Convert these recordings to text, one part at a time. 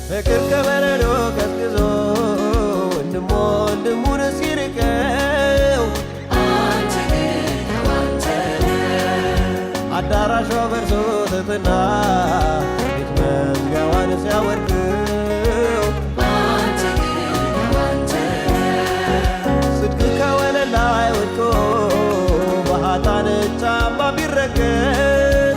ፍቅር ከበረዶ ቀዝቅዞ ወንድሙን ሲርቀው አንተ አዳራሿ በርሶ ትትና ቤት መዝጊያዋን ሲያወድቀው አንተ ጽድቅ ከወለል ላይ ወድቆ በኃጥአን ጫማ ቢረገጥ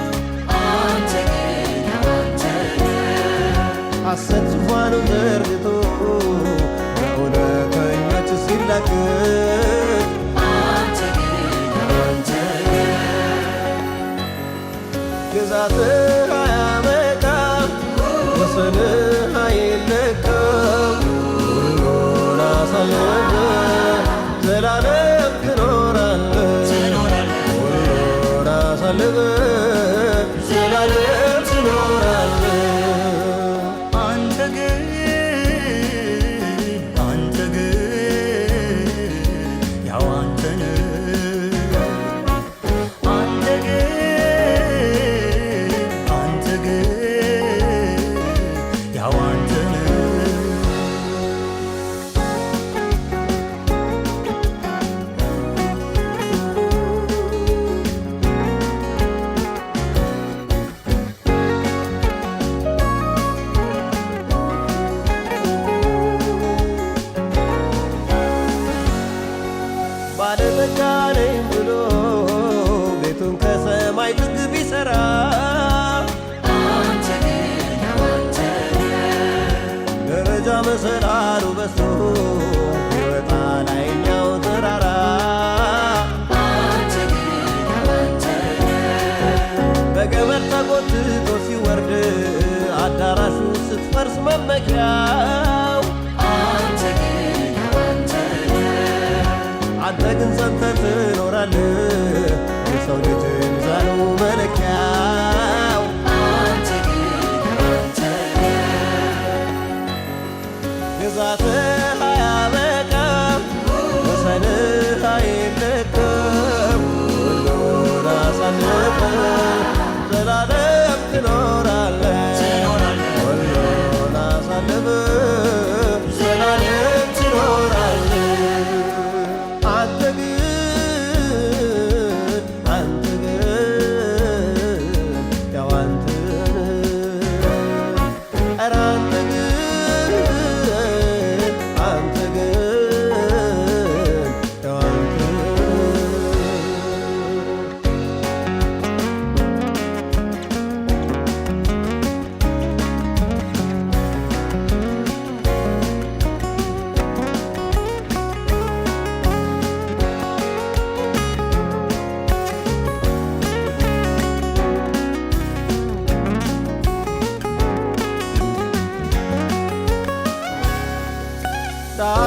ሐሰት ዙፋኑን ዘርግቶ በእውነተኞች ሲላገጥ ግዛትህ አያበቃም፣ ወሰንህ አይለካም። ሁሉን አሳልፈህ ዘላለም ትኖራለህ። ሁሉን አሳልፈህ ዘላለም ትኖራለህ። ባለጠጋ ነኝ ብሎ ቤቱን ከሰማይ ጥግ ቢሠራ ደረጃ መሰላሉ በዝቶ ቢወጣ ላይኛው ተራራ በገመድ ተጎትቶ ሲወርድ አዳራሹ ስትፈርስ መመኪያው አንተ ግን ጸንተህ ትኖራለህ። የሰው ልጅ ሚዛኑ መለኪያው ግዛትህ አያበቃም፣ ወሰንህ አይለካም። ሁሉን አሳልፈህ ዘላለም ትኖራለህ። ሁሉን አሳልፈህ ዘላለም ትኖራለህ።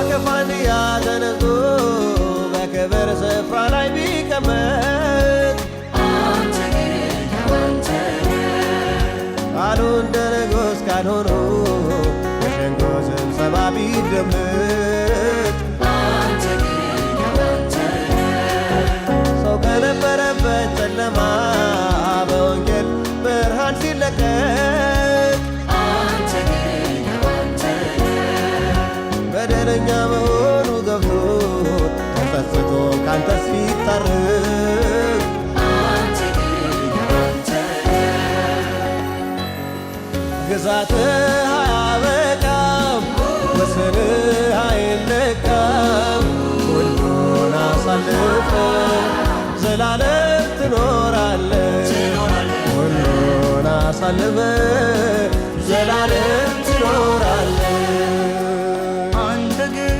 ከፋንድያ ተነስቶ በክብር ስፍራ ላይ ቢቀመጥ ቃሉ እንደ ንጉሥ ቃል ሆኖ በሸንጎ ስብሰባ ቢደመጥ ሰው ከነበረበት ጨለማ በወንጌል ብርሃን ሲለቀቅ ካንተ ሲታረቅ አንተ ግን ያንተ ግዛትህ አያበቃም ወሰንህ አይለካም ሁሉን አሳልፈ ዘላለም ትኖራለህ ሁሉን አሳልፈ ዘላለም ትኖራለህ አንተ ግን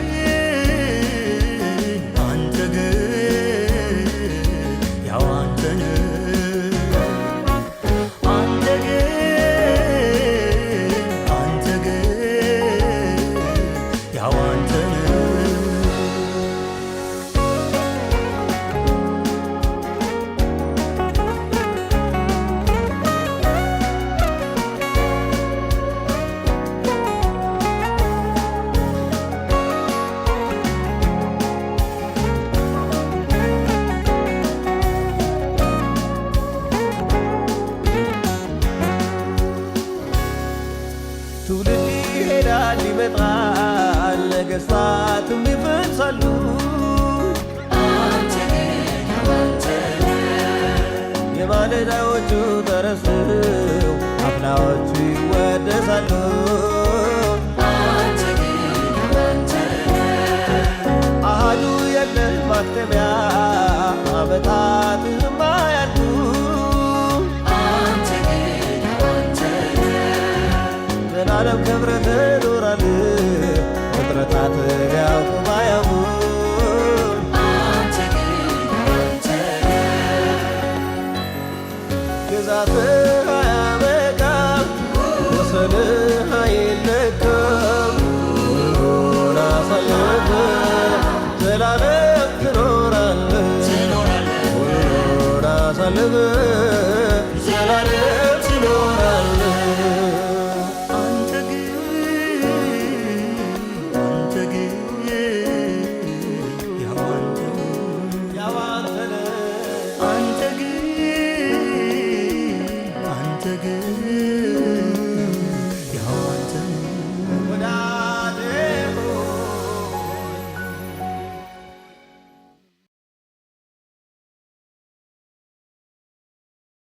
ያው አንተ ነህ አንተ ግን ያው አንተ ነህ ትውልድ ይሄዳል ይመጣል ነገሥታትም ይፈርሳሉ አንተ ግን ያንተ የማለዳዎቹ ተረስተው አፍላዎቹ ይወደሳሉ አንተ ግን ያንተ አሃዱ የለህ ማክተሚያ ዓመታትህም አያልቁ አንተ ግን ያንተ ዘላለም ክብረህ ትኖራለህ ፍጥረታትህ ሊያውቁ ባያውቁም አንተ ግን ያንተ ግዛትህ አያበቃም ወሰንህ አይለካም ሁሉን አሳልፈህ ዘላለም ትኖራለህ ሁሉን አሳልፈህ